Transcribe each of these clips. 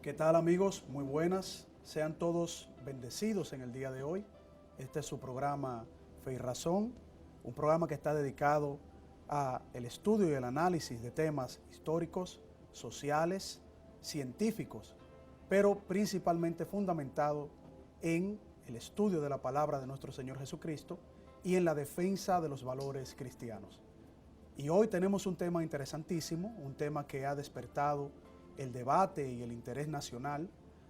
¿Qué tal, amigos? Muy buenas. Sean todos bendecidos en el día de hoy. Este es su programa Fe y Razón, un programa que está dedicado a el estudio y el análisis de temas históricos, sociales, científicos, pero principalmente fundamentado en el estudio de la palabra de nuestro Señor Jesucristo y en la defensa de los valores cristianos. Y hoy tenemos un tema interesantísimo, un tema que ha despertado el debate y el interés nacional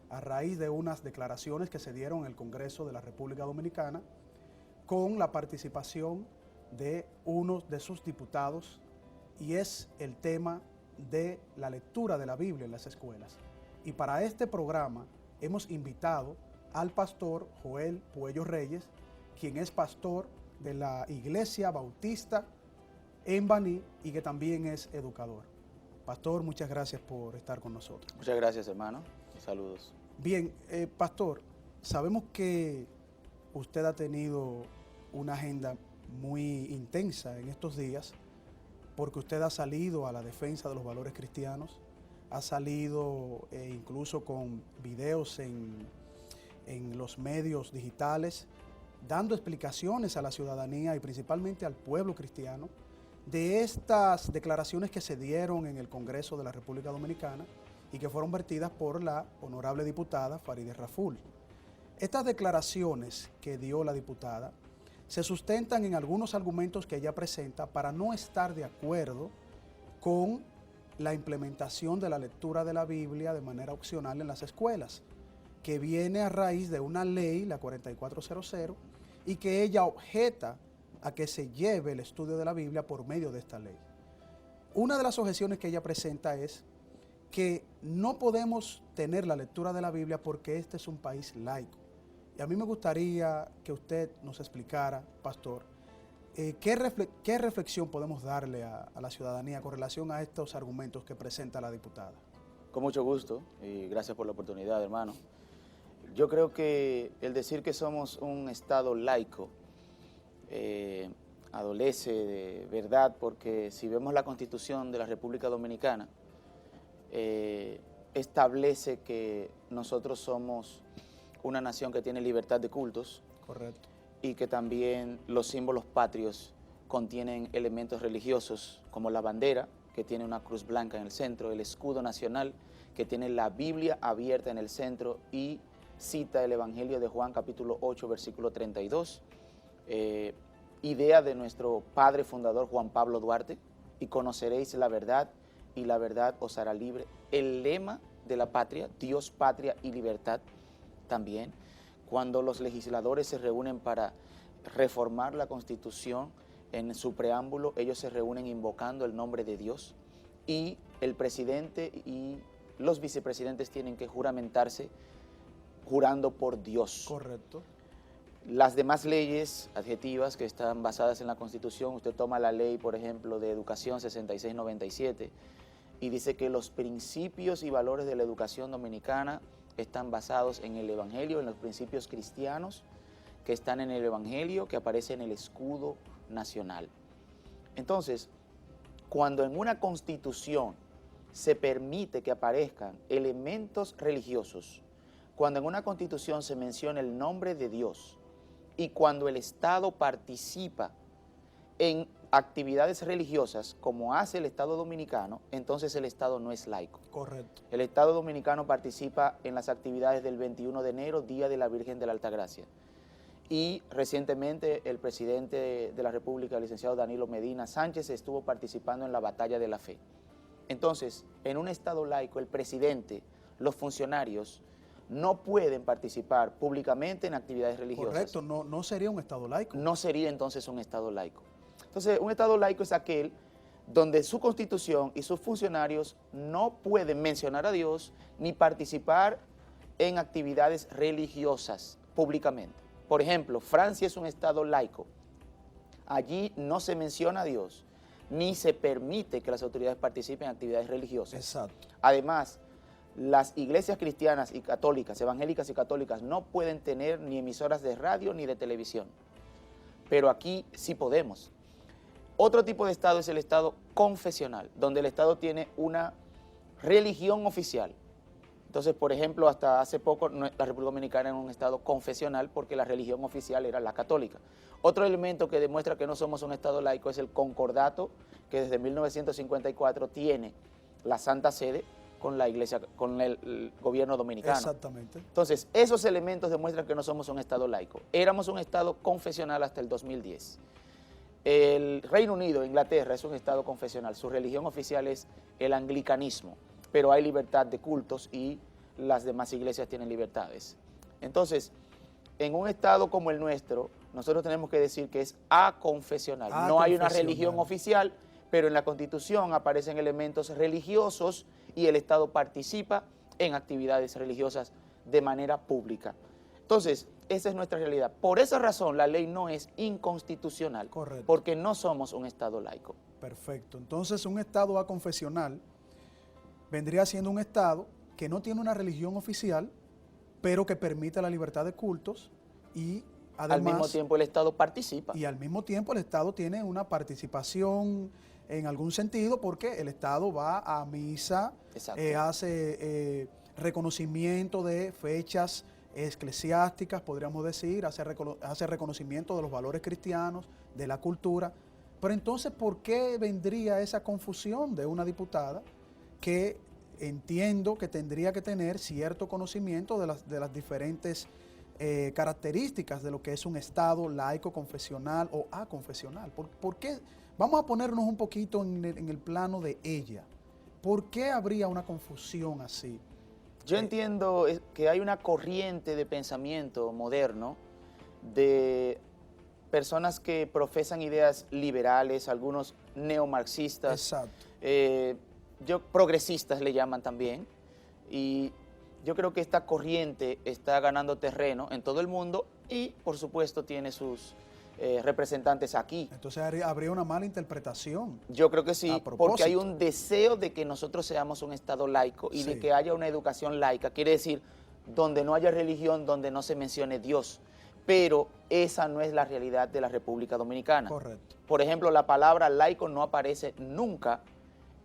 a raíz de unas declaraciones que se dieron en el Congreso de la República Dominicana con la participación de uno de sus diputados, y es el tema de la lectura de la Biblia en las escuelas. Y para este programa hemos invitado al pastor Joel Puello Reyes, quien es pastor de la Iglesia Bautista en Baní y que también es educador. Pastor, muchas gracias por estar con nosotros. Muchas gracias, hermano. Saludos. Bien, pastor, sabemos que usted ha tenido una agenda muy intensa en estos días, porque usted ha salido a la defensa de los valores cristianos, ha salido incluso con videos en los medios digitales, dando explicaciones a la ciudadanía y principalmente al pueblo cristiano de estas declaraciones que se dieron en el Congreso de la República Dominicana y que fueron vertidas por la honorable diputada Farideh Raful. Estas declaraciones que dio la diputada se sustentan en algunos argumentos que ella presenta para no estar de acuerdo con la implementación de la lectura de la Biblia de manera opcional en las escuelas, que viene a raíz de una ley, la 4400, y que ella objeta a que se lleve el estudio de la Biblia por medio de esta ley. Una de las objeciones que ella presenta es que no podemos tener la lectura de la Biblia porque este es un país laico. Y a mí me gustaría que usted nos explicara, pastor, qué reflexión podemos darle a la ciudadanía con relación a estos argumentos que presenta la diputada. Con mucho gusto y gracias por la oportunidad, hermano. Yo creo que el decir que somos un Estado laico adolece de verdad, porque si vemos la Constitución de la República Dominicana, establece que nosotros somos una nación que tiene libertad de cultos. Correcto. Y que también los símbolos patrios contienen elementos religiosos, como la bandera, que tiene una cruz blanca en el centro, el escudo nacional, que tiene la Biblia abierta en el centro y cita el Evangelio de Juan capítulo 8, versículo 32, idea de nuestro padre fundador Juan Pablo Duarte, y conoceréis la verdad y la verdad os hará libre. El lema de la patria, Dios, patria y libertad también. Cuando los legisladores se reúnen para reformar la Constitución, en su preámbulo ellos se reúnen invocando el nombre de Dios, y el presidente y los vicepresidentes tienen que juramentarse jurando por Dios. Correcto. Las demás leyes adjetivas que están basadas en la Constitución, usted toma la ley, por ejemplo, de educación 6697 y dice que los principios y valores de la educación dominicana están basados en el Evangelio, en los principios cristianos que están en el Evangelio, que aparece en el escudo nacional. Entonces, cuando en una Constitución se permite que aparezcan elementos religiosos, cuando en una Constitución se menciona el nombre de Dios y cuando el Estado participa en actividades religiosas como hace el Estado Dominicano, entonces el Estado no es laico. Correcto. El Estado Dominicano participa en las actividades del 21 de enero, Día de la Virgen de la Altagracia. Y recientemente el presidente de la República, el licenciado Danilo Medina Sánchez, estuvo participando en la Batalla de la Fe. Entonces, en un Estado laico, el presidente, los funcionarios, no pueden participar públicamente en actividades religiosas. Correcto, no sería un Estado laico. No sería entonces un Estado laico. Entonces, un Estado laico es aquel donde su Constitución y sus funcionarios no pueden mencionar a Dios ni participar en actividades religiosas públicamente. Por ejemplo, Francia es un Estado laico. Allí no se menciona a Dios, ni se permite que las autoridades participen en actividades religiosas. Exacto. Además, las iglesias cristianas y católicas, evangélicas y católicas, no pueden tener ni emisoras de radio ni de televisión. Pero aquí sí podemos. Otro tipo de Estado es el Estado confesional, donde el Estado tiene una religión oficial. Entonces, por ejemplo, hasta hace poco la República Dominicana era un estado confesional porque la religión oficial era la católica. Otro elemento que demuestra que no somos un estado laico es el concordato que desde 1954 tiene la Santa Sede con la Iglesia, con el gobierno dominicano. Exactamente. Entonces, esos elementos demuestran que no somos un estado laico. Éramos un estado confesional hasta el 2010. El Reino Unido, Inglaterra, es un estado confesional. Su religión oficial es el anglicanismo, pero hay libertad de cultos y las demás iglesias tienen libertades. Entonces, en un estado como el nuestro, nosotros tenemos que decir que es aconfesional. No hay una religión oficial, pero en la Constitución aparecen elementos religiosos y el Estado participa en actividades religiosas de manera pública. Entonces, esa es nuestra realidad. Por esa razón, la ley no es inconstitucional. Correcto. Porque no somos un Estado laico. Perfecto. Entonces, un Estado aconfesional vendría siendo un Estado que no tiene una religión oficial, pero que permite la libertad de cultos y además... Al mismo tiempo el Estado participa. Y al mismo tiempo el Estado tiene una participación en algún sentido porque el Estado va a misa, hace reconocimiento de fechas eclesiásticas, podríamos decir, hace reconocimiento de los valores cristianos, de la cultura. Pero entonces, ¿por qué vendría esa confusión de una diputada que entiendo que tendría que tener cierto conocimiento de las diferentes características de lo que es un Estado laico, confesional o aconfesional? ¿Por qué? Vamos a ponernos un poquito en el plano de ella. ¿Por qué habría una confusión así? Yo entiendo que hay una corriente de pensamiento moderno de personas que profesan ideas liberales, algunos neomarxistas. Exacto. Progresistas le llaman también, y yo creo que esta corriente está ganando terreno en todo el mundo y por supuesto tiene sus representantes aquí. Entonces habría una mala interpretación. Yo creo que sí, porque hay un deseo de que nosotros seamos un Estado laico y de que haya una educación laica, quiere decir donde no haya religión, donde no se mencione Dios, pero esa no es la realidad de la República Dominicana. Correcto. Por ejemplo, la palabra laico no aparece nunca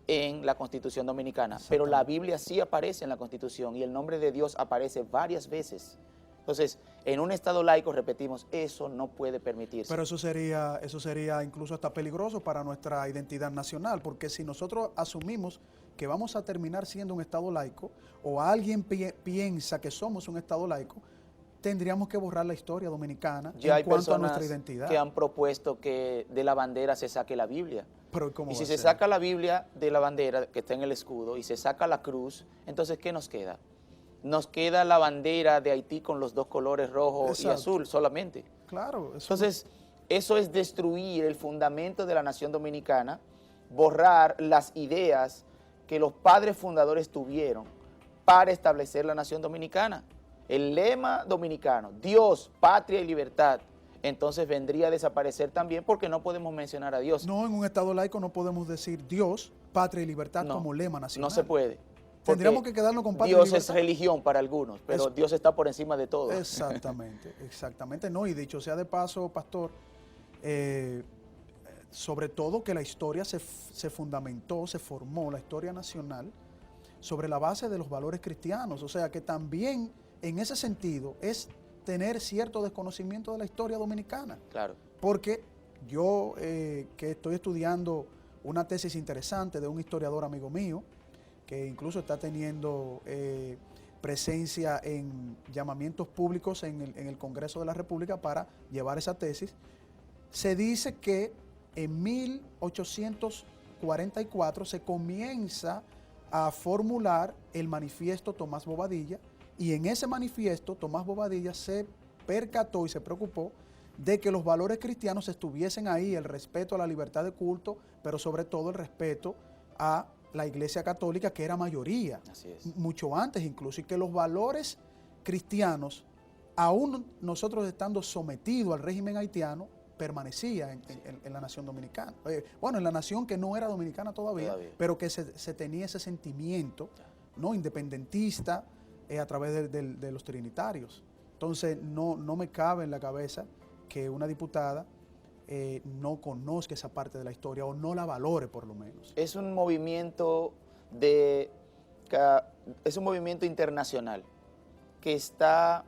en la Constitución Dominicana, pero la Biblia sí aparece en la Constitución y el nombre de Dios aparece varias veces. Entonces, en un Estado laico, repetimos, eso no puede permitirse. Pero eso sería incluso hasta peligroso para nuestra identidad nacional, porque si nosotros asumimos que vamos a terminar siendo un Estado laico, o alguien piensa que somos un Estado laico, tendríamos que borrar la historia dominicana ya en cuanto a nuestra identidad. Que han propuesto que de la bandera se saque la Biblia. Pero ¿cómo y si va a se ser? saca la Biblia de la bandera que está en el escudo y se saca la cruz, entonces ¿qué nos queda? Nos queda la bandera de Haití con los dos colores rojo y azul solamente. Claro. Entonces, eso es destruir el fundamento de la nación dominicana, borrar las ideas que los padres fundadores tuvieron para establecer la nación dominicana. El lema dominicano, Dios, patria y libertad, entonces vendría a desaparecer también porque no podemos mencionar a Dios. No, en un Estado laico no podemos decir Dios, patria y libertad como lema nacional. No se puede. Tendríamos que quedarnos con patria Dios y libertad. es religión para algunos, pero Dios está por encima de todo. Exactamente, exactamente. No, y dicho sea de paso, pastor, sobre todo que la historia se fundamentó, se formó, la historia nacional, sobre la base de los valores cristianos. O sea que también en ese sentido es tener cierto desconocimiento de la historia dominicana. Claro. Porque yo que estoy estudiando una tesis interesante de un historiador amigo mío, que incluso está teniendo presencia en llamamientos públicos en el Congreso de la República para llevar esa tesis, se dice que en 1844 se comienza a formular el manifiesto Tomás Bobadilla, y en ese manifiesto Tomás Bobadilla se percató y se preocupó de que los valores cristianos estuviesen ahí, el respeto a la libertad de culto, pero sobre todo el respeto a la Iglesia Católica, que era mayoría, mucho antes incluso, y que los valores cristianos, aún nosotros estando sometidos al régimen haitiano, permanecía en la nación dominicana. Bueno, en la nación que no era dominicana todavía. Pero que se tenía ese sentimiento, ¿no?, independentista a través de los trinitarios. Entonces, no me cabe en la cabeza que una diputada no conozca esa parte de la historia o no la valore por lo menos. Es un movimiento de es un movimiento internacional que está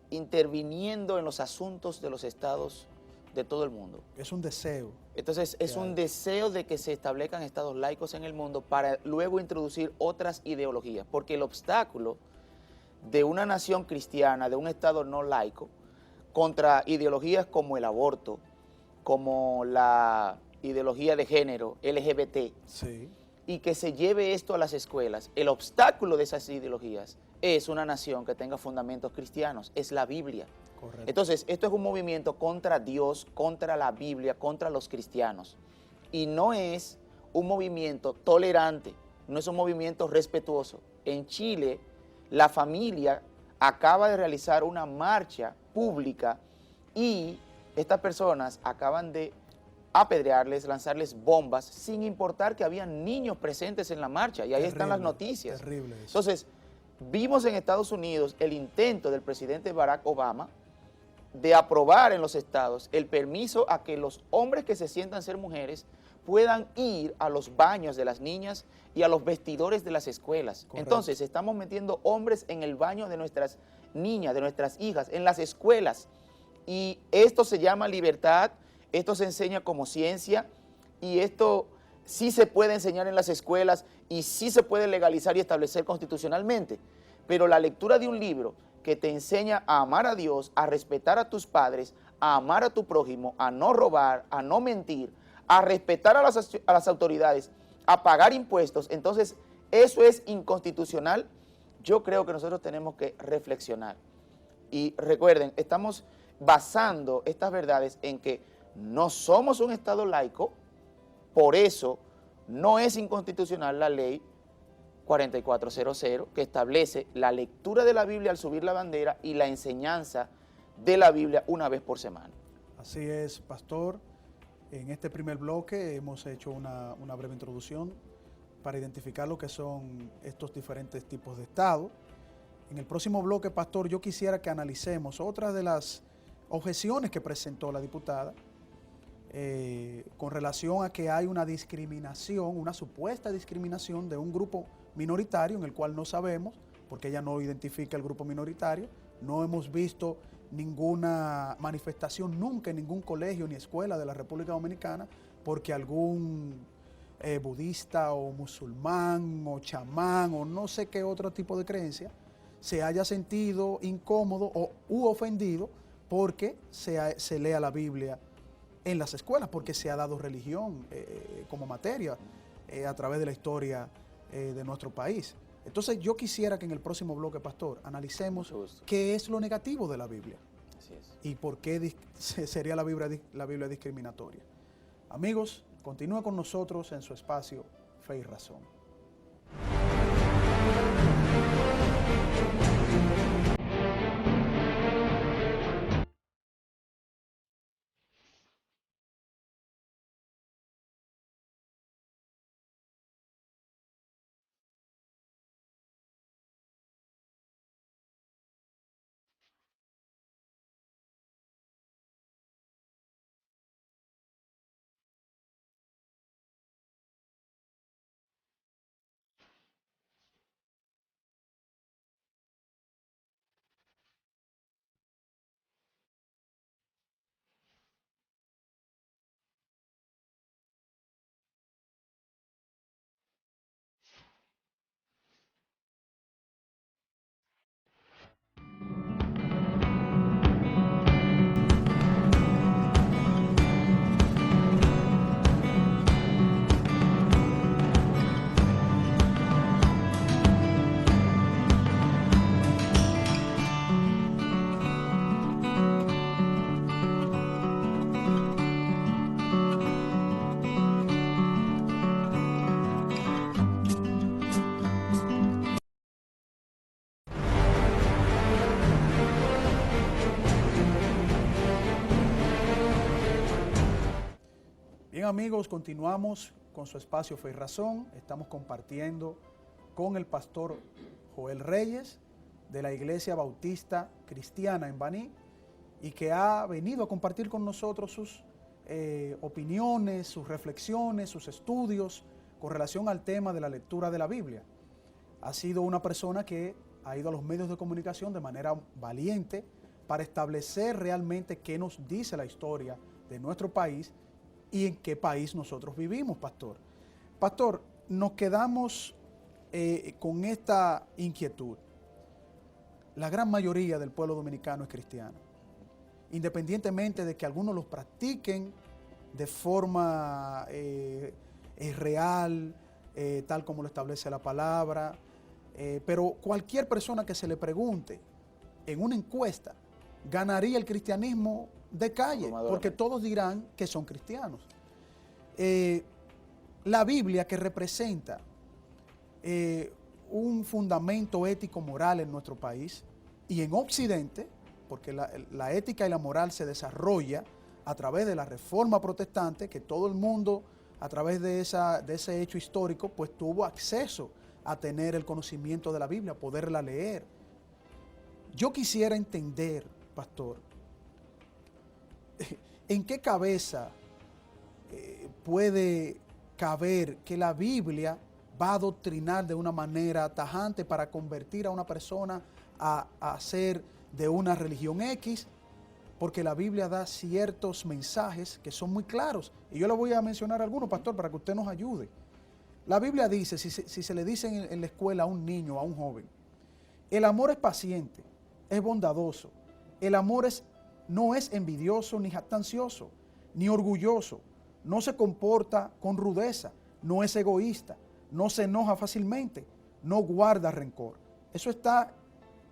interviniendo en los asuntos de los estados de todo el mundo. Es un deseo. Entonces, es un deseo de que se establezcan estados laicos en el mundo para luego introducir otras ideologías, porque el obstáculo de una nación cristiana, de un estado no laico, contra ideologías como el aborto, como la ideología de género, LGBT, Sí, y que se lleve esto a las escuelas, el obstáculo de esas ideologías es una nación que tenga fundamentos cristianos, es la Biblia. correcto. Entonces, esto es un movimiento contra Dios, contra la Biblia, contra los cristianos. Y no es un movimiento tolerante, no es un movimiento respetuoso. En Chile, la familia acaba de realizar una marcha pública y estas personas acaban de apedrearles, lanzarles bombas, sin importar que habían niños presentes en la marcha. Y ahí están las noticias. Terrible eso. Entonces, vimos en Estados Unidos el intento del presidente Barack Obama de aprobar en los estados el permiso a que los hombres que se sientan ser mujeres puedan ir a los baños de las niñas y a los vestidores de las escuelas. Correcto. Entonces, estamos metiendo hombres en el baño de nuestras niñas, de nuestras hijas, en las escuelas. Y esto se llama libertad, esto se enseña como ciencia y esto sí se puede enseñar en las escuelas y sí se puede legalizar y establecer constitucionalmente. Pero la lectura de un libro que te enseña a amar a Dios, a respetar a tus padres, a amar a tu prójimo, a no robar, a no mentir, a respetar a las autoridades, a pagar impuestos, entonces eso es inconstitucional. Yo creo que nosotros tenemos que reflexionar. Y recuerden, estamos basando estas verdades en que no somos un Estado laico, por eso no es inconstitucional la ley 4400 que establece la lectura de la Biblia al subir la bandera y la enseñanza de la Biblia una vez por semana. Así es, pastor. En este primer bloque hemos hecho una breve introducción para identificar lo que son estos diferentes tipos de Estado. En el próximo bloque, pastor, yo quisiera que analicemos otras de las objeciones que presentó la diputada con relación a que hay una discriminación, una supuesta discriminación de un grupo minoritario en el cual no sabemos, porque ella no identifica el grupo minoritario. No hemos visto ninguna manifestación nunca en ningún colegio ni escuela de la República Dominicana porque algún budista o musulmán o chamán o no sé qué otro tipo de creencia se haya sentido incómodo u ofendido porque se lea la Biblia en las escuelas, porque se ha dado religión como materia a través de la historia de nuestro país. Entonces yo quisiera que en el próximo bloque, pastor, analicemos qué es lo negativo de la Biblia. Así es. Y por qué sería la Biblia discriminatoria. Amigos, continúa con nosotros en su espacio Fe y Razón. Bien amigos, continuamos con su espacio Fe y Razón. Estamos compartiendo con el pastor Joel Reyes de la Iglesia Bautista Cristiana en Baní y que ha venido a compartir con nosotros sus opiniones, sus reflexiones, sus estudios con relación al tema de la lectura de la Biblia. ha sido una persona que ha ido a los medios de comunicación de manera valiente para establecer realmente qué nos dice la historia de nuestro país y en qué país nosotros vivimos, pastor. Pastor, nos quedamos con esta inquietud. La gran mayoría del pueblo dominicano es cristiano, independientemente de que algunos los practiquen de forma real, tal como lo establece la palabra, pero cualquier persona que se le pregunte en una encuesta ganaría el cristianismo de calle, porque todos dirán que son cristianos. La Biblia, que representa un fundamento ético-moral en nuestro país y en Occidente, porque la ética y la moral se desarrolla a través de la Reforma Protestante, que todo el mundo a través de ese hecho histórico pues tuvo acceso a tener el conocimiento de la Biblia, poderla leer. Yo quisiera entender, pastor, ¿en qué cabeza puede caber que la Biblia va a adoctrinar de una manera tajante para convertir a una persona a ser de una religión X? Porque la Biblia da ciertos mensajes que son muy claros. Y yo le voy a mencionar algunos, pastor, para que usted nos ayude. La Biblia dice, si se le dice en la escuela a un niño, a un joven, el amor es paciente, es bondadoso. El amor no es envidioso ni jactancioso, ni orgulloso. No se comporta con rudeza, no es egoísta, no se enoja fácilmente, no guarda rencor. Eso está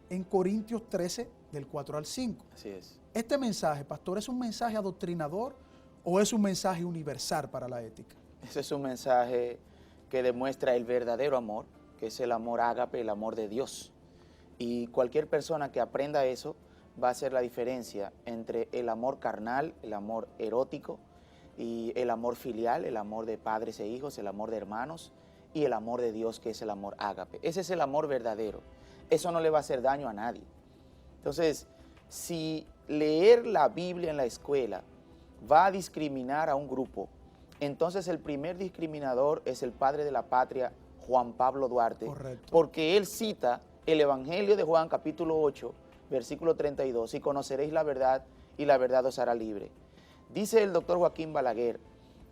en Corintios 13, del 4 al 5. Así es. Este mensaje, pastor, ¿es un mensaje adoctrinador o es un mensaje universal para la ética? Ese es un mensaje que demuestra el verdadero amor, que es el amor ágape, el amor de Dios. Y cualquier persona que aprenda eso va a hacer la diferencia entre el amor carnal, el amor erótico, y el amor filial, el amor de padres e hijos, el amor de hermanos, y el amor de Dios, que es el amor ágape. Ese es el amor verdadero. Eso no le va a hacer daño a nadie. Entonces, si leer la Biblia en la escuela va a discriminar a un grupo, entonces el primer discriminador es el padre de la patria, Juan Pablo Duarte. Correcto. Porque él cita el Evangelio de Juan, capítulo 8, versículo 32, y conoceréis la verdad, y la verdad os hará libre. Dice el doctor Joaquín Balaguer,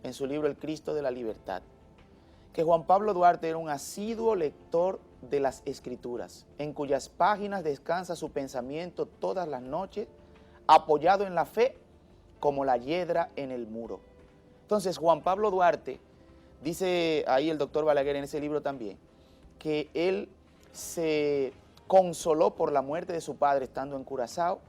en su libro El Cristo de la Libertad, que Juan Pablo Duarte era un asiduo lector de las Escrituras, en cuyas páginas descansa su pensamiento todas las noches, apoyado en la fe como la hiedra en el muro. Entonces, Juan Pablo Duarte, dice ahí el doctor Balaguer en ese libro también, que él se consoló por la muerte de su padre estando en Curazao,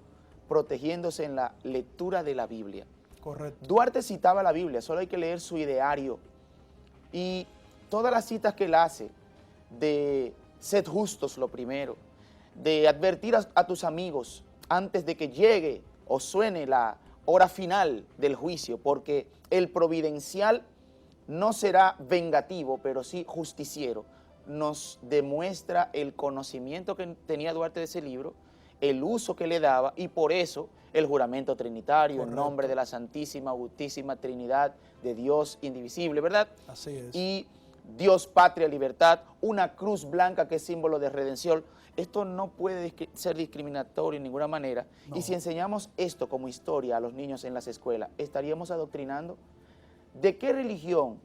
protegiéndose en la lectura de la Biblia. Correcto. Duarte citaba la Biblia, solo hay que leer su ideario. Y todas las citas que él hace de sed justos, lo primero, de advertir a tus amigos antes de que llegue o suene la hora final del juicio, porque el providencial no será vengativo, pero sí justiciero, nos demuestra el conocimiento que tenía Duarte de ese libro, el uso que le daba, y por eso el juramento trinitario, Correcto. en nombre de la Santísima, Augutísima Trinidad, de Dios indivisible, ¿verdad? Así es. Y Dios, patria, libertad, una cruz blanca que es símbolo de redención. Esto no puede ser discriminatorio en ninguna manera. No. Y si enseñamos esto como historia a los niños en las escuelas, ¿estaríamos adoctrinando? ¿De qué religión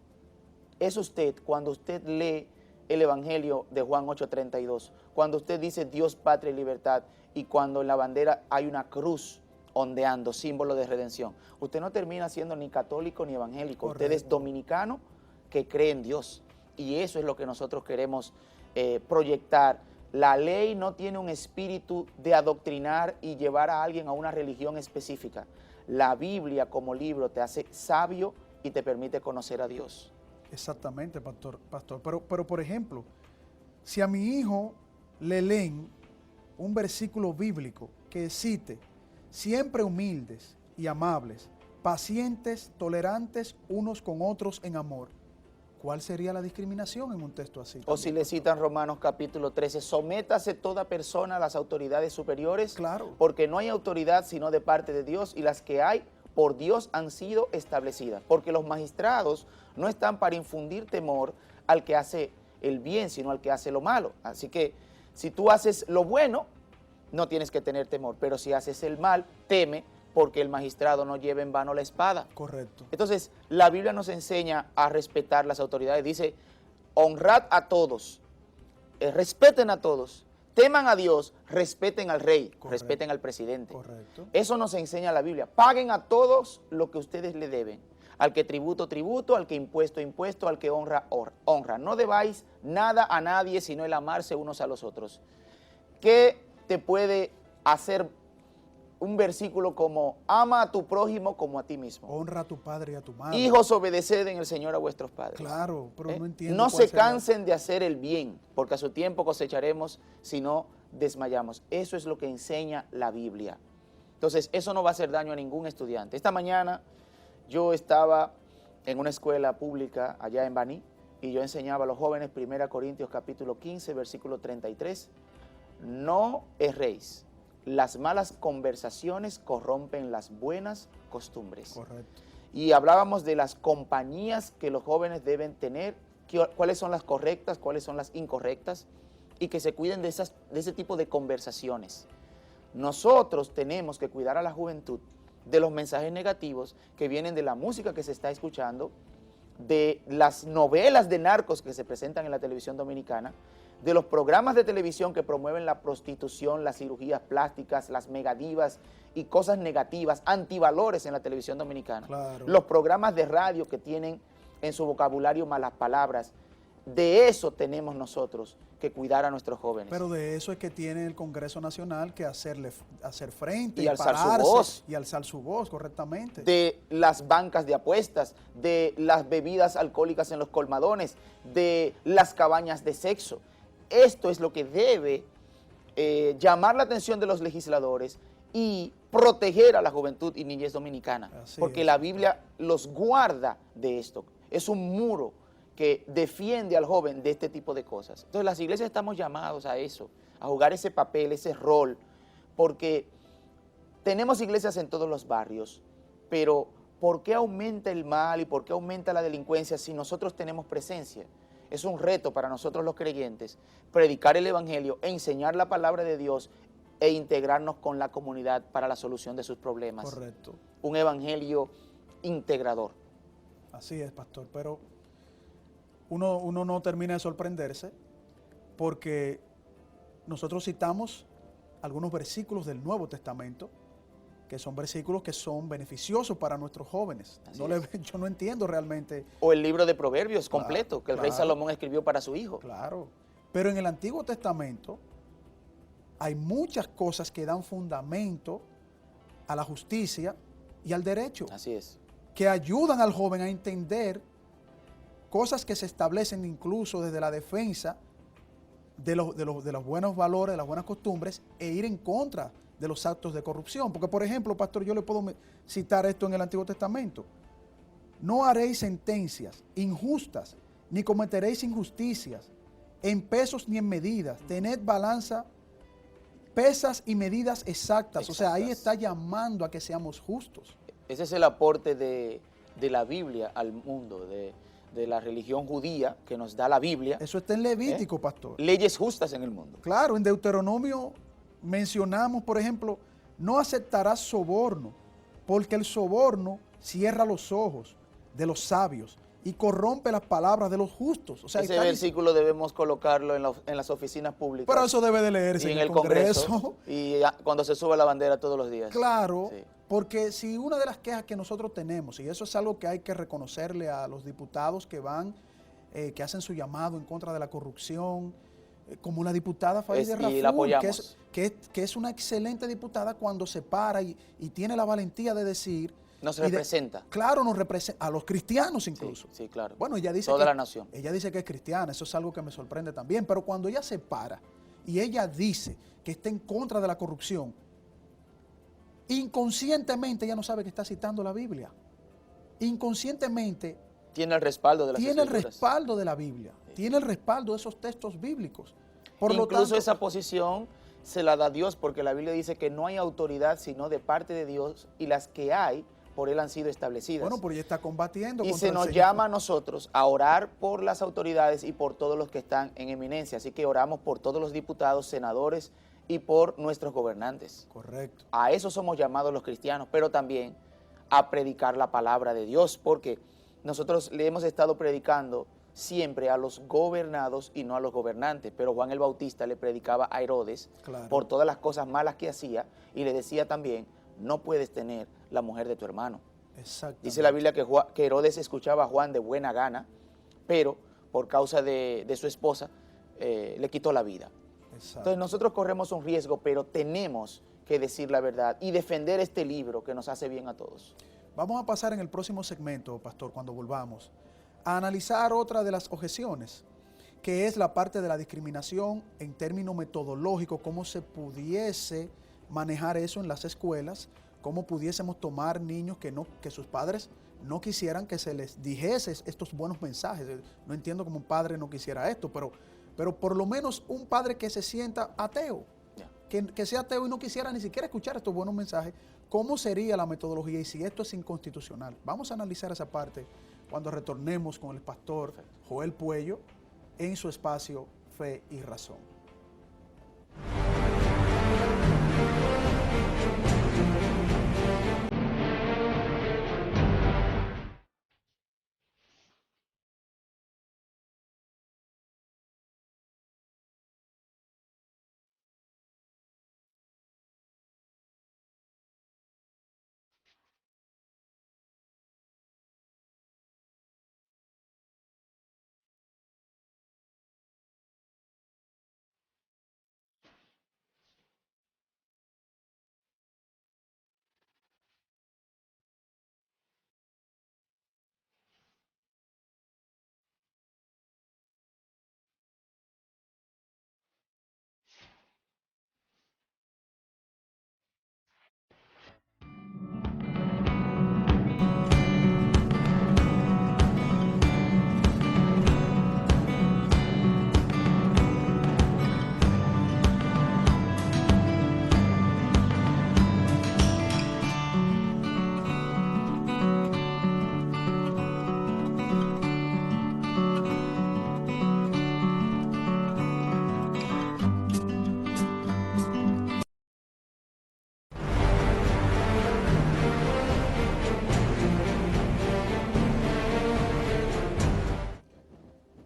es usted cuando usted lee el Evangelio de Juan 8:32? Cuando usted dice Dios, patria y libertad, y cuando en la bandera hay una cruz ondeando, símbolo de redención. Usted no termina siendo ni católico ni evangélico. Correcto. Usted es dominicano que cree en Dios. Y eso es lo que nosotros queremos proyectar. La ley no tiene un espíritu de adoctrinar y llevar a alguien a una religión específica. La Biblia como libro te hace sabio y te permite conocer a Dios. Exactamente, pastor. Pero por ejemplo, si a mi hijo le leen un versículo bíblico que cite siempre humildes y amables, pacientes, tolerantes unos con otros en amor, ¿cuál sería la discriminación en un texto así? O si le citan Romanos capítulo 13, sométase toda persona a las autoridades superiores, Claro. porque no hay autoridad sino de parte de Dios, y las que hay por Dios han sido establecidas, porque los magistrados no están para infundir temor al que hace el bien, sino al que hace lo malo. Así que si tú haces lo bueno, no tienes que tener temor, pero si haces el mal, teme, porque el magistrado no lleva en vano la espada. Correcto. Entonces, la Biblia nos enseña a respetar las autoridades. Dice, honrad a todos, respeten a todos, teman a Dios, respeten al rey, Correcto. respeten al presidente. Correcto. Eso nos enseña la Biblia. Paguen a todos lo que ustedes le deben. Al que tributo, tributo, al que impuesto, impuesto, al que honra, honra. No debáis nada a nadie, sino el amarse unos a los otros. ¿Qué te puede hacer un versículo como ama a tu prójimo como a ti mismo? Honra a tu padre y a tu madre. Hijos, obedeced en el Señor a vuestros padres. Claro, pero no entiendo. No cuál se sería- cansen de hacer el bien, porque a su tiempo cosecharemos si no desmayamos. Eso es lo que enseña la Biblia. Entonces, eso no va a hacer daño a ningún estudiante. Esta mañana yo estaba en una escuela pública allá en Baní y yo enseñaba a los jóvenes 1 Corintios capítulo 15, versículo 33. No erréis. Las malas conversaciones corrompen las buenas costumbres. Correcto. Y hablábamos de las compañías que los jóvenes deben tener, cuáles son las correctas, cuáles son las incorrectas, y que se cuiden de ese tipo de conversaciones. Nosotros tenemos que cuidar a la juventud de los mensajes negativos que vienen de la música que se está escuchando, de las novelas de narcos que se presentan en la televisión dominicana, de los programas de televisión que promueven la prostitución, las cirugías plásticas, las megadivas y cosas negativas, antivalores en la televisión dominicana. Claro. Los programas de radio que tienen en su vocabulario malas palabras. De eso tenemos nosotros que cuidar a nuestros jóvenes. Pero de eso es que tiene el Congreso Nacional que hacer frente Y alzar su pararse voz. y alzar su voz correctamente. De las bancas de apuestas, de las bebidas alcohólicas en los colmadones, de las cabañas de sexo. Esto es lo que debe llamar la atención de los legisladores y proteger a la juventud y niñez dominicana. Así Porque es. la Biblia los guarda de esto. Es un muro que defiende al joven de este tipo de cosas. Entonces las iglesias estamos llamados a eso, a jugar ese papel, ese rol, porque tenemos iglesias en todos los barrios, pero ¿por qué aumenta el mal y por qué aumenta la delincuencia si nosotros tenemos presencia? Es un reto para nosotros los creyentes predicar el evangelio, enseñar la palabra de Dios e integrarnos con la comunidad para la solución de sus problemas. Correcto. Un evangelio integrador. Así es, pastor, pero uno no termina de sorprenderse porque nosotros citamos algunos versículos del Nuevo Testamento que son versículos que son beneficiosos para nuestros jóvenes. Así Yo no entiendo realmente. O el libro de Proverbios Claro, completo que el rey claro. Salomón escribió para su hijo. Claro, pero en el Antiguo Testamento hay muchas cosas que dan fundamento a la justicia y al derecho, Así es. que ayudan al joven a entender cosas que se establecen incluso desde la defensa de los buenos valores, de las buenas costumbres, e ir en contra de los actos de corrupción. Porque, por ejemplo, pastor, yo le puedo citar esto en el Antiguo Testamento. No haréis sentencias injustas, ni cometeréis injusticias, en pesos ni en medidas. Tened balanza, pesas y medidas exactas. O sea, ahí está llamando a que seamos justos. Ese es el aporte de la Biblia al mundo, de la religión judía que nos da la Biblia. Eso está en Levítico, pastor. Leyes justas en el mundo. Claro, en Deuteronomio mencionamos, por ejemplo, no aceptarás soborno, porque el soborno cierra los ojos de los sabios y corrompe las palabras de los justos. O sea, Ese versículo debemos colocarlo en las oficinas públicas. pero eso debe de leerse y en en el el Congreso. Congreso. Y cuando se suba la bandera todos los días. Claro, Sí. porque si una de las quejas que nosotros tenemos, y eso es algo que hay que reconocerle a los diputados que van, que hacen su llamado en contra de la corrupción, como la diputada Farideh Raful, y la apoyamos. que es una excelente diputada cuando se para y tiene la valentía de decir... Nos y de- representa. Claro, nos representa, a los cristianos incluso. Sí, claro. Bueno, ella dice Toda que, la nación. ella dice que es cristiana, eso es algo que me sorprende también, pero cuando ella se para y ella dice que está en contra de la corrupción, inconscientemente ella no sabe que está citando la Biblia. Inconscientemente Tiene el respaldo de las tiene el Escrituras. respaldo de la Biblia, tiene el respaldo de esos textos bíblicos. Por lo Incluso tanto, esa posición se la da Dios porque la Biblia dice que no hay autoridad sino de parte de Dios y las que hay por Él han sido establecidas. Bueno, pues ya está combatiendo Y contra se el nos Señor. llama a nosotros a orar por las autoridades y por todos los que están en eminencia. Así que oramos por todos los diputados, senadores y por nuestros gobernantes. Correcto. A eso somos llamados los cristianos, pero también a predicar la palabra de Dios, porque nosotros le hemos estado predicando siempre a los gobernados y no a los gobernantes, pero Juan el Bautista le predicaba a Herodes Claro. por todas las cosas malas que hacía y le decía también, no puedes tener la mujer de tu hermano. Exactamente. Dice la Biblia que Herodes escuchaba a Juan de buena gana, pero por causa de su esposa le quitó la vida. Exacto. Entonces nosotros corremos un riesgo, pero tenemos que decir la verdad y defender este libro que nos hace bien a todos. Vamos a pasar en el próximo segmento, pastor, cuando volvamos, a analizar otra de las objeciones, que es la parte de la discriminación en términos metodológicos, cómo se pudiese manejar eso en las escuelas, cómo pudiésemos tomar niños que sus padres no quisieran que se les dijese estos buenos mensajes. No entiendo cómo un padre no quisiera esto, pero por lo menos un padre que se sienta ateo, que sea ateo y no quisiera ni siquiera escuchar estos buenos mensajes, ¿cómo sería la metodología y si esto es inconstitucional? Vamos a analizar esa parte cuando retornemos con el pastor Joel Puello en su espacio Fe y Razón.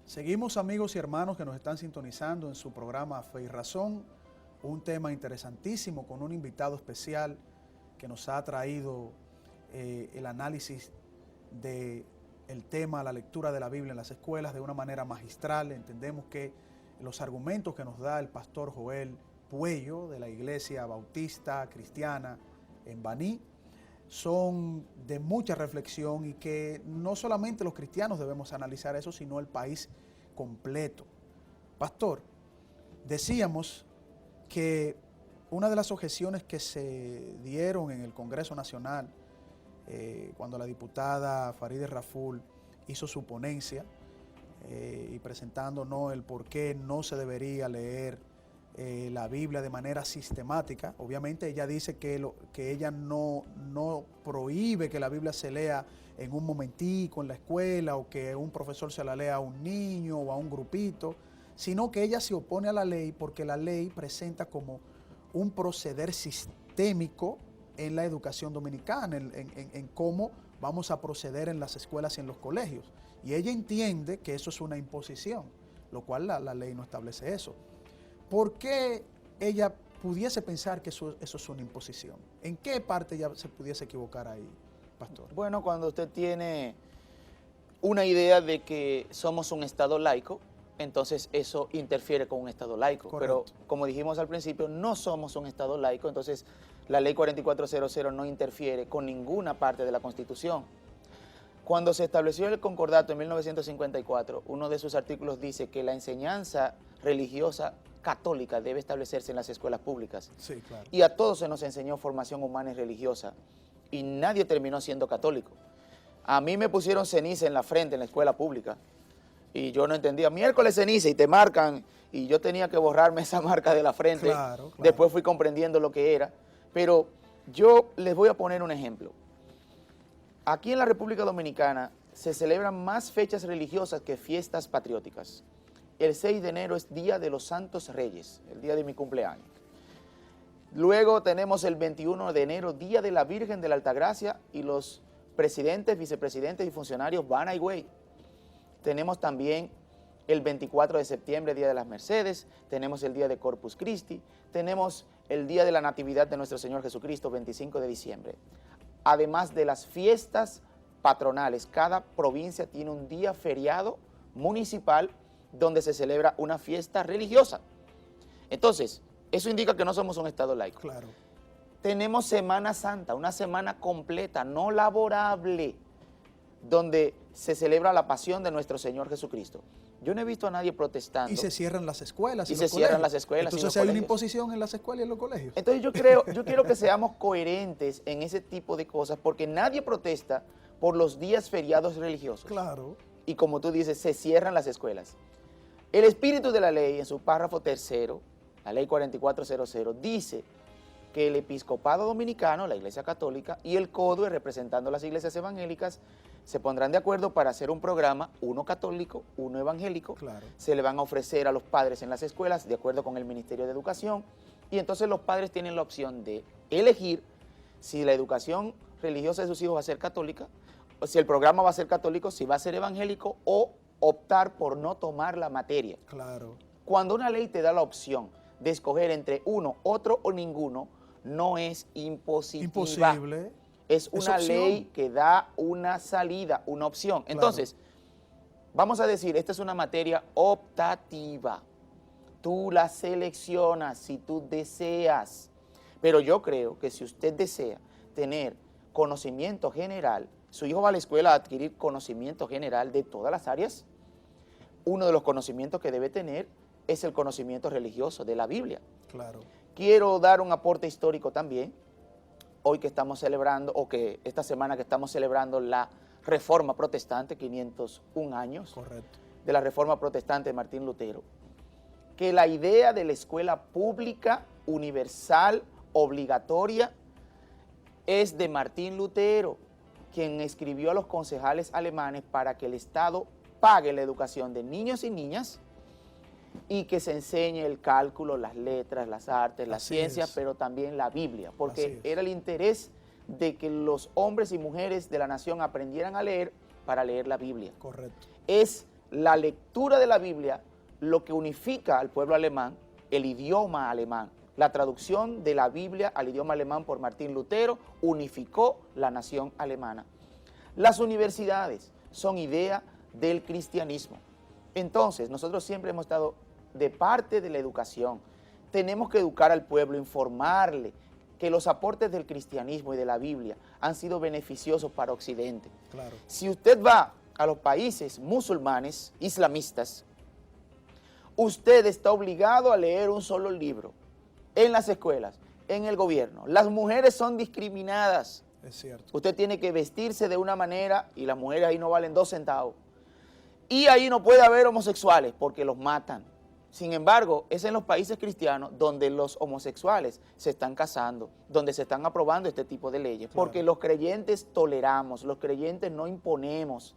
Seguimos, amigos y hermanos que nos están sintonizando en su programa Fe y Razón, un tema interesantísimo con un invitado especial que nos ha traído el análisis del tema, la lectura de la Biblia en las escuelas de una manera magistral. Entendemos que los argumentos que nos da el pastor Joel Puello de la Iglesia Bautista Cristiana en Baní son de mucha reflexión y que no solamente los cristianos debemos analizar eso, sino el país completo. Pastor, decíamos que una de las objeciones que se dieron en el Congreso Nacional cuando la diputada Farideh Raful hizo su ponencia y presentando el por qué no se debería leer la Biblia de manera sistemática. Obviamente ella dice que ella no prohíbe que la Biblia se lea en un momentico en la escuela o que un profesor se la lea a un niño o a un grupito, sino que ella se opone a la ley porque la ley presenta como un proceder sistémico en la educación dominicana, en cómo vamos a proceder en las escuelas y en los colegios. Y ella entiende que eso es una imposición, lo cual la ley no establece eso. ¿Por qué ella pudiese pensar que eso es una imposición? ¿En qué parte ella se pudiese equivocar ahí, pastor? Bueno, cuando usted tiene una idea de que somos un Estado laico, entonces eso interfiere con un Estado laico. Correcto. Pero como dijimos al principio, no somos un Estado laico, entonces la ley 4400 no interfiere con ninguna parte de la Constitución. Cuando se estableció el concordato en 1954, uno de sus artículos dice que la enseñanza religiosa católica debe establecerse en las escuelas públicas. Sí, claro. Y a todos se nos enseñó formación humana y religiosa, y nadie terminó siendo católico. A mí me pusieron ceniza en la frente en la escuela pública, y yo no entendía, miércoles ceniza, y te marcan, y yo tenía que borrarme esa marca de la frente. Claro, claro. Después fui comprendiendo lo que era, pero yo les voy a poner un ejemplo. Aquí en la República Dominicana se celebran más fechas religiosas que fiestas patrióticas. El 6 de enero es Día de los Santos Reyes, el día de mi cumpleaños. Luego tenemos el 21 de enero, Día de la Virgen de la Altagracia, y los presidentes, vicepresidentes y funcionarios van a Higüey. Tenemos también el 24 de septiembre, Día de las Mercedes, tenemos el Día de Corpus Christi, tenemos el Día de la Natividad de nuestro Señor Jesucristo, 25 de diciembre. Además de las fiestas patronales, cada provincia tiene un día feriado municipal donde se celebra una fiesta religiosa. Entonces, eso indica que no somos un estado laico. Claro. Tenemos Semana Santa, una semana completa, no laborable, donde se celebra la pasión de nuestro Señor Jesucristo. Yo no he visto a nadie protestando. Y se cierran las escuelas y se cierran las escuelas. Entonces hay una imposición en las escuelas y en los colegios. Entonces yo quiero que seamos coherentes en ese tipo de cosas, porque nadie protesta por los días feriados religiosos. Claro. Y como tú dices, se cierran las escuelas. El espíritu de la ley, en su párrafo tercero, la ley 4400, dice que el episcopado dominicano, la Iglesia Católica, y el CODUE, representando las iglesias evangélicas, se pondrán de acuerdo para hacer un programa, uno católico, uno evangélico. Claro. Se le van a ofrecer a los padres en las escuelas, de acuerdo con el Ministerio de Educación, y entonces los padres tienen la opción de elegir si la educación religiosa de sus hijos va a ser católica, o si el programa va a ser católico, si va a ser evangélico, o optar por no tomar la materia. Claro. Cuando una ley te da la opción de escoger entre uno, otro o ninguno, no es impositiva. Imposible. Es una ley que da una salida, una opción. Entonces, vamos a decir, esta es una materia optativa. Tú la seleccionas si tú deseas. Pero yo creo que si usted desea tener conocimiento general, su hijo va a la escuela a adquirir conocimiento general de todas las áreas, uno de los conocimientos que debe tener es el conocimiento religioso de la Biblia. Claro. Quiero dar un aporte histórico también. Hoy que estamos celebrando, o que esta semana que estamos celebrando la Reforma Protestante, 501 años. Correcto. De la Reforma Protestante de Martín Lutero, que la idea de la escuela pública, universal, obligatoria, es de Martín Lutero, quien escribió a los concejales alemanes para que el Estado pague la educación de niños y niñas y que se enseñe el cálculo, las letras, las artes, las ciencias, pero también la Biblia, porque era el interés de que los hombres y mujeres de la nación aprendieran a leer para leer la Biblia. Correcto. Es la lectura de la Biblia lo que unifica al pueblo alemán, el idioma alemán. La traducción de la Biblia al idioma alemán por Martín Lutero unificó la nación alemana. Las universidades son idea del cristianismo. Entonces, nosotros siempre hemos estado de parte de la educación. Tenemos que educar al pueblo, informarle que los aportes del cristianismo y de la Biblia han sido beneficiosos para Occidente. Claro. Si usted va a los países musulmanes, islamistas, usted está obligado a leer un solo libro en las escuelas, en el gobierno. Las mujeres son discriminadas. Es cierto. Usted tiene que vestirse de una manera y las mujeres ahí no valen 2 centavos. Y ahí no puede haber homosexuales porque los matan. Sin embargo, es en los países cristianos donde los homosexuales se están casando, donde se están aprobando este tipo de leyes, porque los creyentes toleramos, los creyentes no imponemos.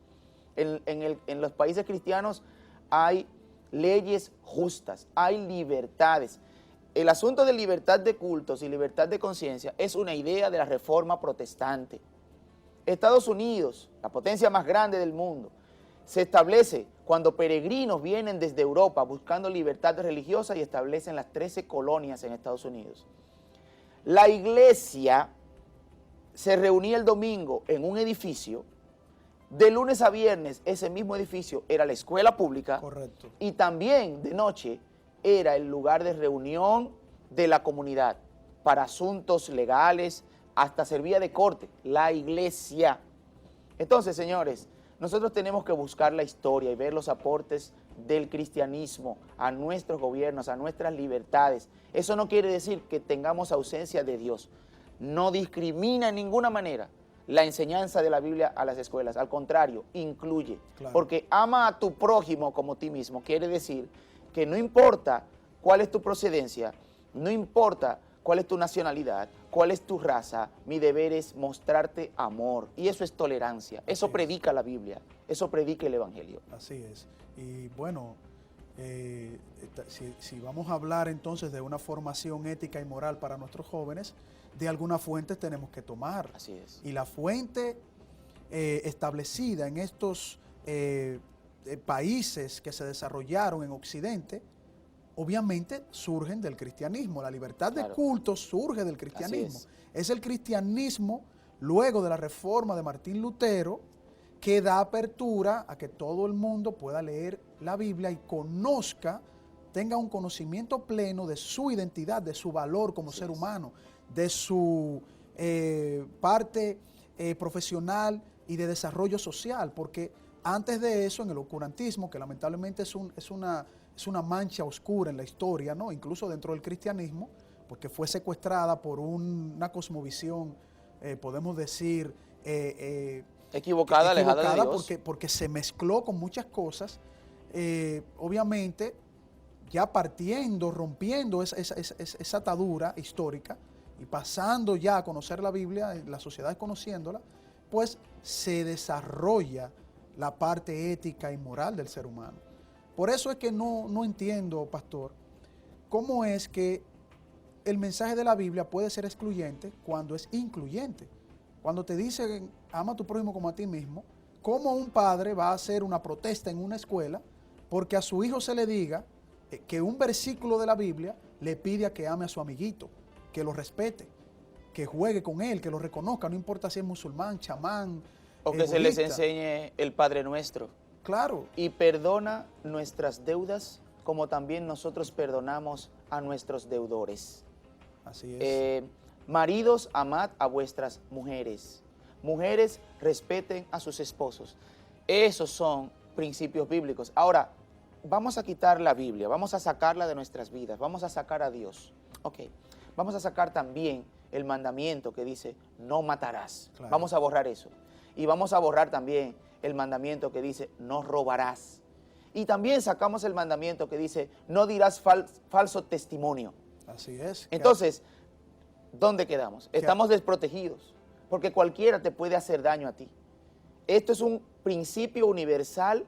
En los países cristianos hay leyes justas, hay libertades. El asunto de libertad de cultos y libertad de conciencia es una idea de la Reforma Protestante. Estados Unidos, la potencia más grande del mundo, se establece cuando peregrinos vienen desde Europa buscando libertad religiosa y establecen las 13 colonias en Estados Unidos. La iglesia se reunía el domingo en un edificio, de lunes a viernes ese mismo edificio era la escuela pública. Correcto. Y también de noche era el lugar de reunión de la comunidad para asuntos legales, hasta servía de corte, la iglesia. Entonces, señores, nosotros tenemos que buscar la historia y ver los aportes del cristianismo a nuestros gobiernos, a nuestras libertades. Eso no quiere decir que tengamos ausencia de Dios. No discrimina en ninguna manera la enseñanza de la Biblia a las escuelas. Al contrario, incluye. Claro. Porque ama a tu prójimo como a ti mismo. Quiere decir que no importa cuál es tu procedencia, no importa cuál es tu nacionalidad, ¿cuál es tu raza? Mi deber es mostrarte amor. Y eso es tolerancia. Eso Así es. predica la Biblia. Eso predica el Evangelio. Así es. Y bueno, si vamos a hablar entonces de una formación ética y moral para nuestros jóvenes, de alguna fuente tenemos que tomar. Así es. Y la fuente establecida en estos países que se desarrollaron en Occidente, obviamente surgen del cristianismo. La libertad de Claro. culto surge del cristianismo. Así Es el cristianismo, luego de la reforma de Martín Lutero, que da apertura a que todo el mundo pueda leer la Biblia y conozca, tenga un conocimiento pleno de su identidad, de su valor como ser humano, de su parte profesional y de desarrollo social, porque antes de eso, en el oscurantismo, que lamentablemente es una mancha oscura en la historia, ¿no? Incluso dentro del cristianismo, porque fue secuestrada por una cosmovisión, podemos decir, Equivocada, alejada de Dios. porque se mezcló con muchas cosas, obviamente ya partiendo, rompiendo esa atadura histórica y pasando ya a conocer la Biblia, las sociedades conociéndola, pues se desarrolla la parte ética y moral del ser humano. Por eso es que no entiendo, pastor, cómo es que el mensaje de la Biblia puede ser excluyente cuando es incluyente. Cuando te dicen, ama a tu prójimo como a ti mismo, ¿cómo un padre va a hacer una protesta en una escuela porque a su hijo se le diga que un versículo de la Biblia le pide a que ame a su amiguito, que lo respete, que juegue con él, que lo reconozca, no importa si es musulmán, chamán, O que se les budista? enseñe el Padre Nuestro. Claro, Y perdona nuestras deudas como también nosotros perdonamos a nuestros deudores. así es. Maridos, amad a vuestras mujeres. Mujeres, respeten a sus esposos. Esos son principios bíblicos. Ahora, vamos a quitar la Biblia, vamos a sacarla de nuestras vidas, vamos a sacar a Dios. Ok, vamos a sacar también el mandamiento que dice, no matarás. Claro. Vamos a borrar eso. Y vamos a borrar también el mandamiento que dice, no robarás. Y también sacamos el mandamiento que dice, no dirás falso testimonio. Así es. Entonces, ¿dónde quedamos? Estamos desprotegidos, porque cualquiera te puede hacer daño a ti. Esto es un principio universal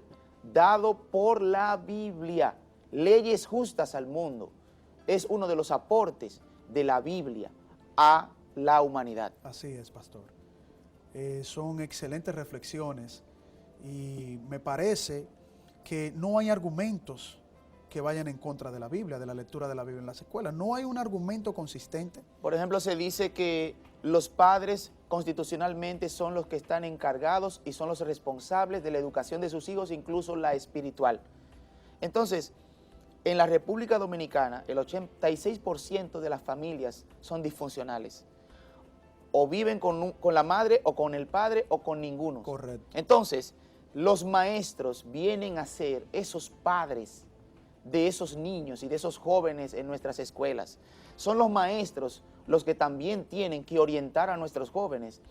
dado por la Biblia. Leyes justas al mundo. Es uno de los aportes de la Biblia a la humanidad. Así es, pastor. Son excelentes reflexiones y me parece que no hay argumentos que vayan en contra de la Biblia, de la lectura de la Biblia en las escuelas. No hay un argumento consistente. Por ejemplo, se dice que los padres constitucionalmente son los que están encargados y son los responsables de la educación de sus hijos, incluso la espiritual. Entonces, en la República Dominicana, el 86% de las familias son disfuncionales. O viven con la madre, o con el padre, o con ninguno. Correcto. Entonces, los maestros vienen a ser esos padres de esos niños y de esos jóvenes en nuestras escuelas. Son los maestros los que también tienen que orientar a nuestros jóvenes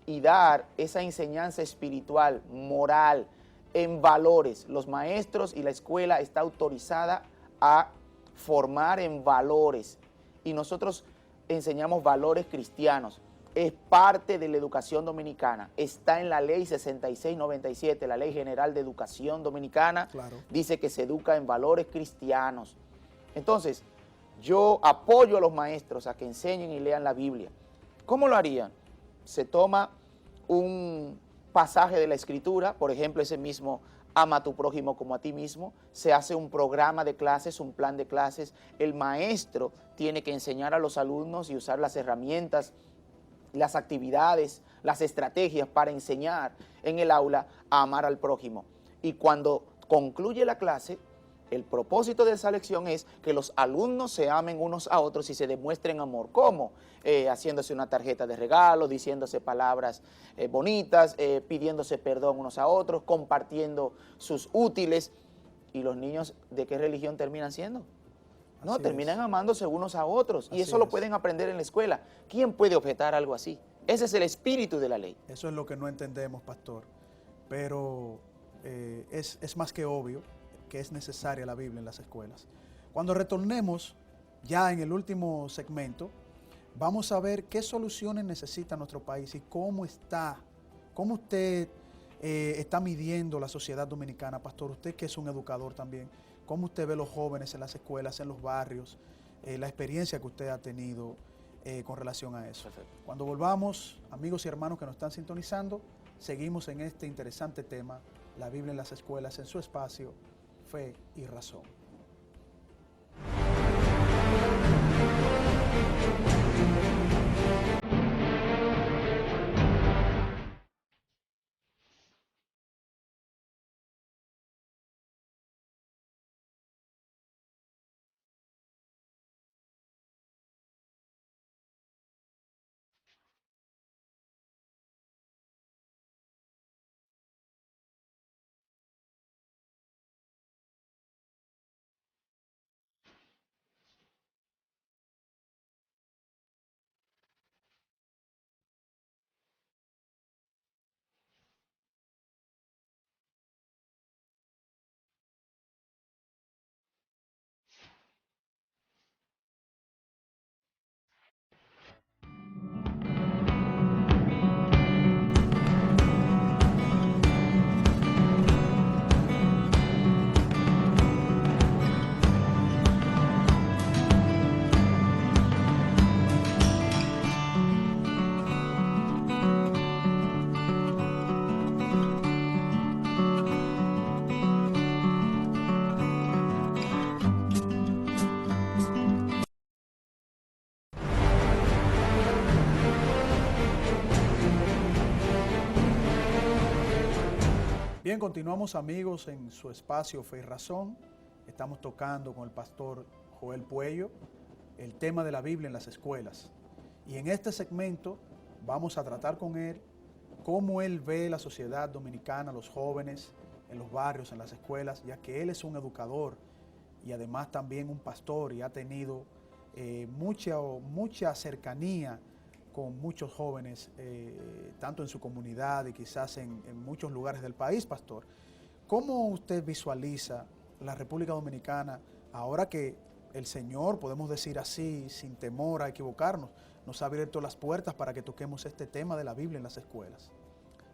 y dar esa enseñanza espiritual, moral, en valores. Los maestros y la escuela está autorizada a formar en valores y nosotros enseñamos valores cristianos. Es parte de la educación dominicana, está en la ley 6697, la Ley General de Educación Dominicana, Claro. Dice que se educa en valores cristianos. Entonces, yo apoyo a los maestros a que enseñen y lean la Biblia. ¿Cómo lo harían? Se toma un pasaje de la Escritura, por ejemplo, ese mismo, ama a tu prójimo como a ti mismo, se hace un programa de clases, un plan de clases, el maestro tiene que enseñar a los alumnos y usar las herramientas, las actividades, las estrategias para enseñar en el aula a amar al prójimo. Y cuando concluye la clase, el propósito de esa lección es que los alumnos se amen unos a otros y se demuestren amor. ¿Cómo? Haciéndose una tarjeta de regalo, diciéndose palabras bonitas, pidiéndose perdón unos a otros, compartiendo sus útiles. ¿Y los niños de qué religión terminan siendo? No, Así terminan es. amándose unos a otros y Así eso lo es. pueden aprender en la escuela. ¿Quién puede objetar algo así? Ese es el espíritu de la ley. Eso es lo que no entendemos, pastor. Pero es más que obvio que es necesaria la Biblia en las escuelas. Cuando retornemos, ya en el último segmento, vamos a ver qué soluciones necesita nuestro país y cómo usted está midiendo la sociedad dominicana, pastor. Usted que es un educador también, cómo usted ve los jóvenes en las escuelas, en los barrios, la experiencia que usted ha tenido con relación a eso. Perfecto. Cuando volvamos, amigos y hermanos que nos están sintonizando, seguimos en este interesante tema, la Biblia en las escuelas, en su espacio, Fe y Razón. Bien, continuamos amigos en su espacio Fe y Razón. Estamos tocando con el pastor Joel Puello el tema de la Biblia en las escuelas. Y en este segmento vamos a tratar con él cómo él ve la sociedad dominicana, los jóvenes, en los barrios, en las escuelas, ya que él es un educador y además también un pastor y ha tenido mucha cercanía con muchos jóvenes, tanto en su comunidad y quizás en muchos lugares del país, pastor. ¿Cómo usted visualiza la República Dominicana ahora que el Señor, podemos decir así, sin temor a equivocarnos, nos ha abierto las puertas para que toquemos este tema de la Biblia en las escuelas?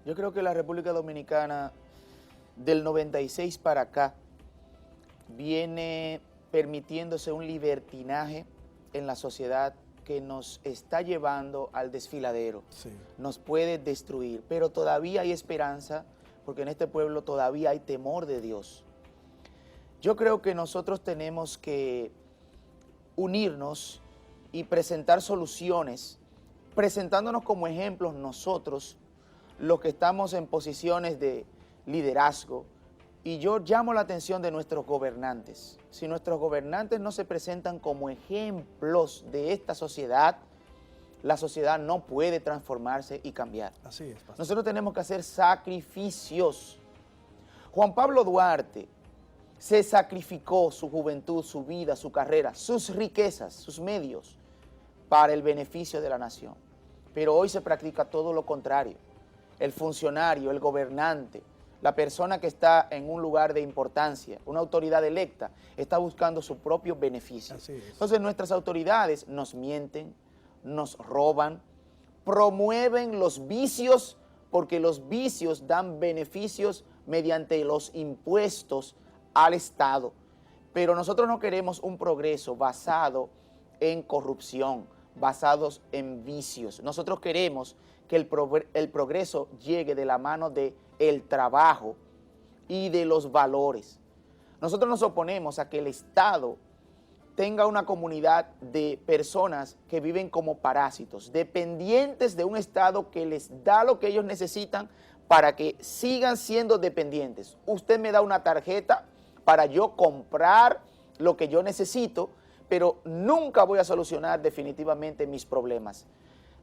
Yo creo que la República Dominicana del 96 para acá viene permitiéndose un libertinaje en la sociedad que nos está llevando al desfiladero. Sí. Nos puede destruir, pero todavía hay esperanza porque en este pueblo todavía hay temor de Dios. Yo creo que nosotros tenemos que unirnos y presentar soluciones, presentándonos como ejemplos nosotros, los que estamos en posiciones de liderazgo. Y yo llamo la atención de nuestros gobernantes. Si nuestros gobernantes no se presentan como ejemplos de esta sociedad, la sociedad no puede transformarse y cambiar. Así es, pastor. Nosotros tenemos que hacer sacrificios. Juan Pablo Duarte se sacrificó su juventud, su vida, su carrera, sus riquezas, sus medios, para el beneficio de la nación. Pero hoy se practica todo lo contrario. El funcionario, el gobernante, la persona que está en un lugar de importancia, una autoridad electa, está buscando su propio beneficio. Así es. Entonces nuestras autoridades nos mienten, nos roban, promueven los vicios, porque los vicios dan beneficios mediante los impuestos al Estado. Pero nosotros no queremos un progreso basado en corrupción, basados en vicios. Nosotros queremos que el progreso llegue de la mano del trabajo y de los valores. Nosotros nos oponemos a que el Estado tenga una comunidad de personas que viven como parásitos, dependientes de un Estado que les da lo que ellos necesitan para que sigan siendo dependientes. Usted me da una tarjeta para yo comprar lo que yo necesito, pero nunca voy a solucionar definitivamente mis problemas.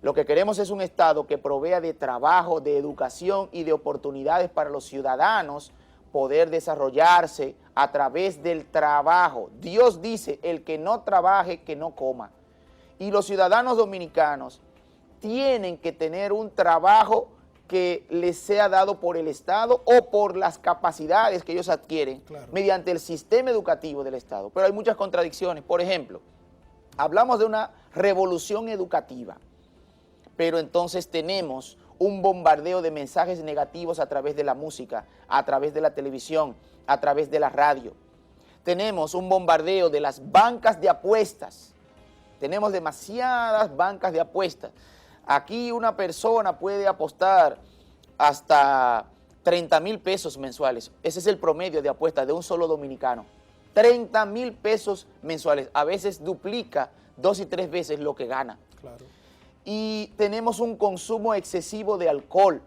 Lo que queremos es un Estado que provea de trabajo, de educación y de oportunidades para los ciudadanos poder desarrollarse a través del trabajo. Dios dice, el que no trabaje, que no coma. Y los ciudadanos dominicanos tienen que tener un trabajo que les sea dado por el Estado o por las capacidades que ellos adquieren, claro, mediante el sistema educativo del Estado. Pero hay muchas contradicciones. Por ejemplo, Hablamos de una revolución educativa, pero entonces tenemos un bombardeo de mensajes negativos a través de la música, a través de la televisión, a través de la radio. Tenemos un bombardeo de las bancas de apuestas. Tenemos demasiadas bancas de apuestas. Aquí una persona puede apostar hasta 30,000 pesos mensuales. Ese es el promedio de apuestas de un solo dominicano. 30,000 pesos mensuales. A veces duplica 2 y 3 veces lo que gana. Claro. Y tenemos un consumo excesivo de alcohol.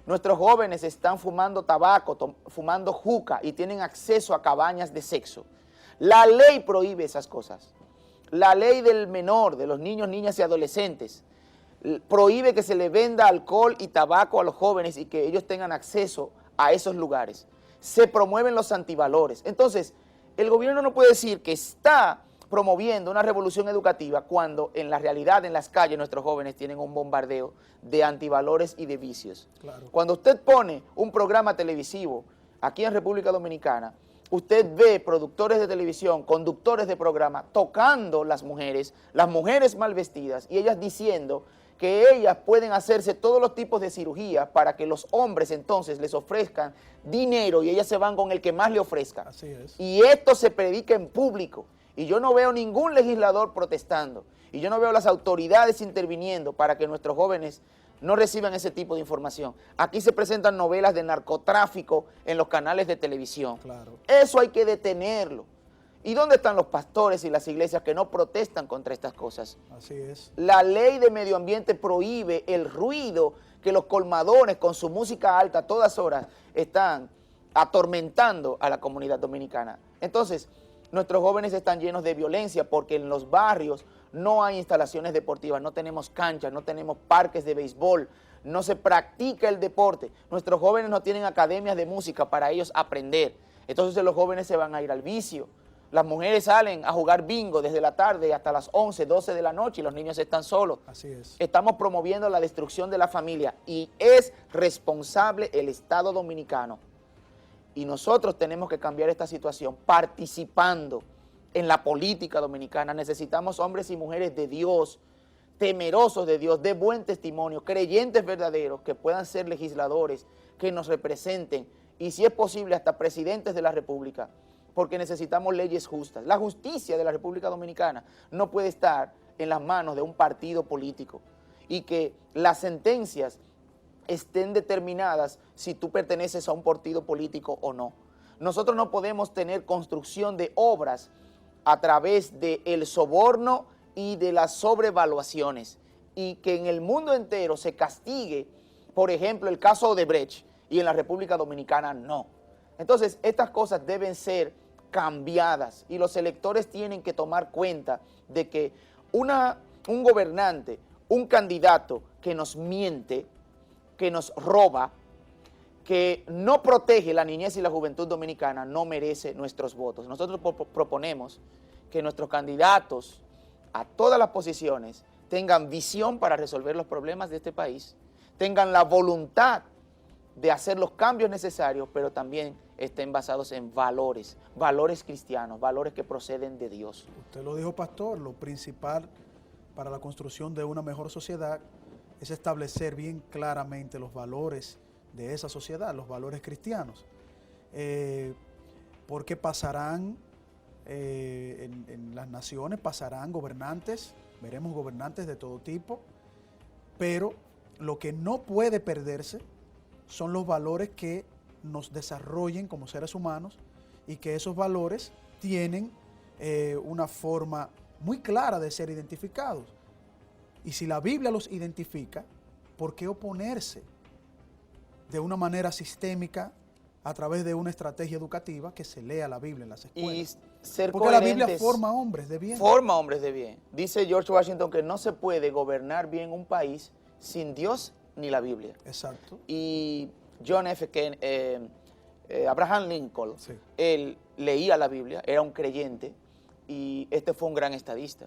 Nuestros jóvenes están fumando tabaco, fumando juca y tienen acceso a cabañas de sexo. La ley prohíbe esas cosas. La ley del menor, de los niños, niñas y adolescentes, prohíbe que se le venda alcohol y tabaco a los jóvenes y que ellos tengan acceso a esos lugares. Se promueven los antivalores. Entonces, el gobierno no puede decir que está promoviendo una revolución educativa cuando en la realidad, en las calles, nuestros jóvenes tienen un bombardeo de antivalores y de vicios. Claro. Cuando usted pone un programa televisivo aquí en República Dominicana, usted ve productores de televisión, conductores de programa, tocando las mujeres mal vestidas, y ellas diciendo que ellas pueden hacerse todos los tipos de cirugías para que los hombres entonces les ofrezcan dinero y ellas se van con el que más le ofrezca. Así es. Y esto se predica en público. Y yo no veo ningún legislador protestando. Y yo no veo las autoridades interviniendo para que nuestros jóvenes no reciban ese tipo de información. Aquí se presentan novelas de narcotráfico en los canales de televisión. Claro. Eso hay que detenerlo. ¿Y dónde están los pastores y las iglesias que no protestan contra estas cosas? Así es. La ley de medio ambiente prohíbe el ruido que los colmadores con su música alta a todas horas están atormentando a la comunidad dominicana. Entonces, nuestros jóvenes están llenos de violencia porque en los barrios no hay instalaciones deportivas, no tenemos canchas, no tenemos parques de béisbol, no se practica el deporte. Nuestros jóvenes no tienen academias de música para ellos aprender. Entonces los jóvenes se van a ir al vicio. Las mujeres salen a jugar bingo desde la tarde hasta las 11, 12 de la noche y los niños están solos. Así es. Estamos promoviendo la destrucción de la familia y es responsable el Estado dominicano. Y nosotros tenemos que cambiar esta situación participando en la política dominicana. Necesitamos hombres y mujeres de Dios, temerosos de Dios, de buen testimonio, creyentes verdaderos que puedan ser legisladores, que nos representen y si es posible hasta presidentes de la República, porque necesitamos leyes justas. La justicia de la República Dominicana no puede estar en las manos de un partido político y que las sentencias estén determinadas si tú perteneces a un partido político o no. Nosotros no podemos tener construcción de obras a través del soborno y de las sobrevaluaciones y que en el mundo entero se castigue, por ejemplo, el caso Odebrecht y en la República Dominicana no. Entonces, estas cosas deben ser cambiadas y los electores tienen que tomar cuenta de que un gobernante, un candidato que nos miente, que nos roba, que no protege la niñez y la juventud dominicana, no merece nuestros votos. Nosotros proponemos que nuestros candidatos a todas las posiciones tengan visión para resolver los problemas de este país, tengan la voluntad de hacer los cambios necesarios, pero también estén basados en valores, valores cristianos, valores que proceden de Dios. Usted lo dijo, pastor, lo principal para la construcción de una mejor sociedad es establecer bien claramente los valores de esa sociedad, los valores cristianos. Porque pasarán, en las naciones pasarán gobernantes, veremos gobernantes de todo tipo, pero lo que no puede perderse son los valores que nos desarrollen como seres humanos y que esos valores tienen una forma muy clara de ser identificados. Y si la Biblia los identifica, ¿por qué oponerse de una manera sistémica a través de una estrategia educativa que se lea la Biblia en las escuelas? Y ser porque la Biblia forma hombres de bien. Forma hombres de bien. Dice George Washington que no se puede gobernar bien un país sin Dios ni la Biblia. Exacto. Y John F. Kennedy, Abraham Lincoln, sí, él leía la Biblia, era un creyente y este fue un gran estadista.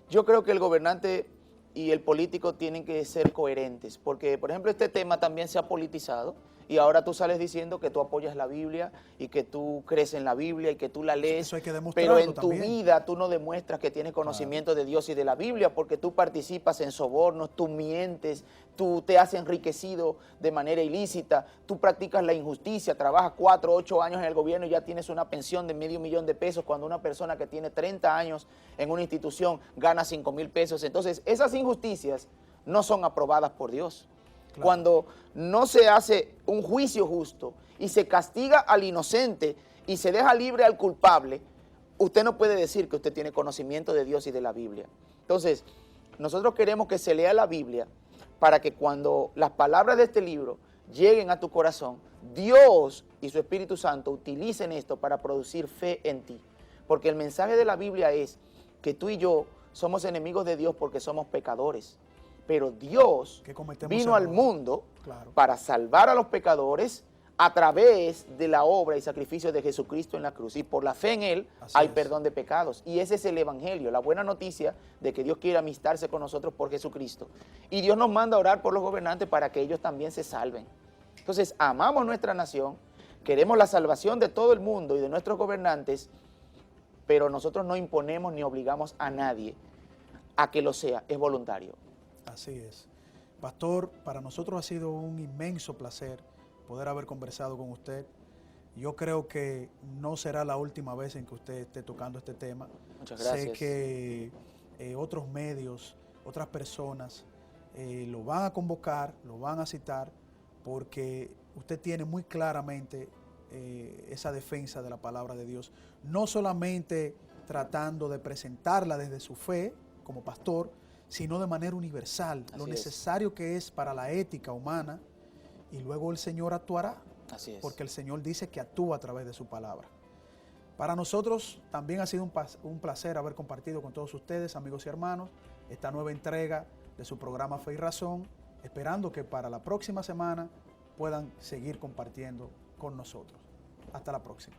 Yo creo que el gobernante y el político tienen que ser coherentes, porque, por ejemplo, este tema también se ha politizado y ahora tú sales diciendo que tú apoyas la Biblia y que tú crees en la Biblia y que tú la lees, Eso hay que pero demostrarlo en tu también. vida tú no demuestras que tienes conocimiento de Dios y de la Biblia porque tú participas en sobornos, tú mientes, tú te has enriquecido de manera ilícita, tú practicas la injusticia, trabajas 4 o 8 años en el gobierno y ya tienes una pensión de $500,000 cuando una persona que tiene 30 años en una institución gana $5,000. Entonces, esas injusticias no son aprobadas por Dios. Claro. Cuando no se hace un juicio justo y se castiga al inocente y se deja libre al culpable, usted no puede decir que usted tiene conocimiento de Dios y de la Biblia. Entonces, nosotros queremos que se lea la Biblia para que cuando las palabras de este libro lleguen a tu corazón, Dios y su Espíritu Santo utilicen esto para producir fe en ti. Porque el mensaje de la Biblia es que tú y yo somos enemigos de Dios porque somos pecadores. Pero Dios vino al mundo para salvar a los pecadores a través de la obra y sacrificio de Jesucristo en la cruz. Y por la fe en Él hay perdón de pecados. Y ese es el Evangelio, la buena noticia de que Dios quiere amistarse con nosotros por Jesucristo. Y Dios nos manda a orar por los gobernantes para que ellos también se salven. Entonces, amamos nuestra nación, queremos la salvación de todo el mundo y de nuestros gobernantes, pero nosotros no imponemos ni obligamos a nadie a que lo sea, es voluntario. Así es. Pastor, para nosotros ha sido un inmenso placer poder haber conversado con usted. Yo creo que no será la última vez en que usted esté tocando este tema. Muchas gracias. Sé que otros medios, otras personas lo van a convocar, lo van a citar, porque usted tiene muy claramente esa defensa de la palabra de Dios, no solamente tratando de presentarla desde su fe como pastor, sino de manera universal, lo necesario que es para la ética humana, y luego el Señor actuará, porque el Señor dice que actúa a través de su palabra. Para nosotros también ha sido un placer haber compartido con todos ustedes, amigos y hermanos, esta nueva entrega de su programa Fe y Razón, esperando que para la próxima semana puedan seguir compartiendo con nosotros. Hasta la próxima.